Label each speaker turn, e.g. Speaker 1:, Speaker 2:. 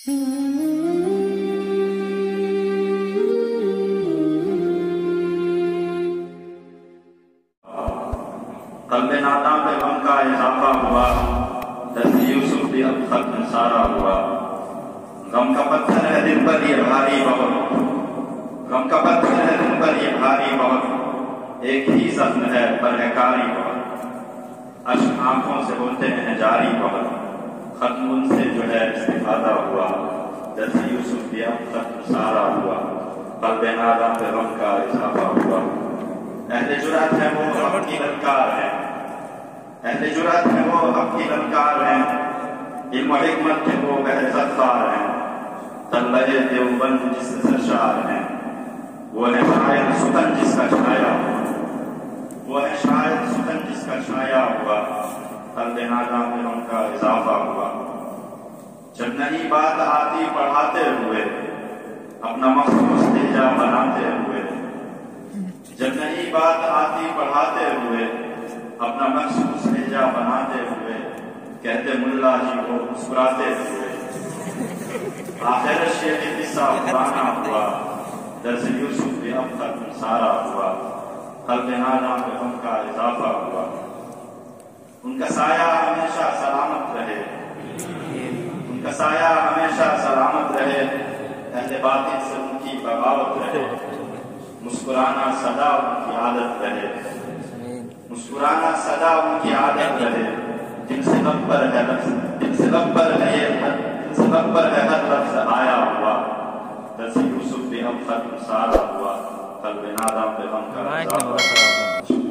Speaker 1: قلب ناداں پہ غم کا اضافہ ہوا، درد یوسف بھی اب ختم سارا ہوا۔ غم کا پتھر ہے دل پر یہ بھاری بہت، غم کا پتھر ہے دل پر یہ بھاری بہت، ایک ہی زخم ہے پر ہے کاری بہت، اشک آنکھوں سے ہوتے ہیں جاری بہت، ختم ان سے جو ہے استفادہ ہوا، درد یوسف بھی اب ختم سارا ہوا، قلب ناداں پہ غم کا اضافہ ہوا۔ اہل جرأت ہے وہ حق کی للکار ہے، اہل جرأت ہے وہ حق کی للکار ہیں، علم و حکمت کے وہ بحر ذخار ہیں، طلبہ دیوبند جس سے سرشار ہیں، وہ ہے شاید سخن جس کا چھایا ہوا، وہ ہے شاید سخن جس کا چھایا ہوا، قلب ناداں پہ غم کا اضافہ ہوا۔ جب نئی بات آتی پڑھاتے ہوئے، اپنا مخصوص لہجہ بناتے ہوئے، جب نئی بات آتی پڑھاتے ہوئے، اپنا مخصوص لہجہ بناتے ہوئے، کہتے ملا جی کو مسکراتے ہوئے، آخر شیخ قصہ پرانا ہوا، درس یوسف بھی اب ختم سارا ہوا، قلب ناداں پہ غم کا اضافہ ہوا۔ ان کا سایہ ہمیشہ سلامت رہے، ان کا سایہ ہمیشہ سلامت رہے، اہل باطل سے ان کی بغاوت رہے، مسکرانا سدا ان کی عادت رہے، مسکرانا سدا ان کی عادت رہے، جن سے لب پر ہے لفظ، جن سے لب پر ہے جن سے لب پر ہے ہر لفظ آیا ہوا، درس یوسف بھی اب ختم سارا ہوا، قلب ناداں پہ غم کا اضافہ ہوا۔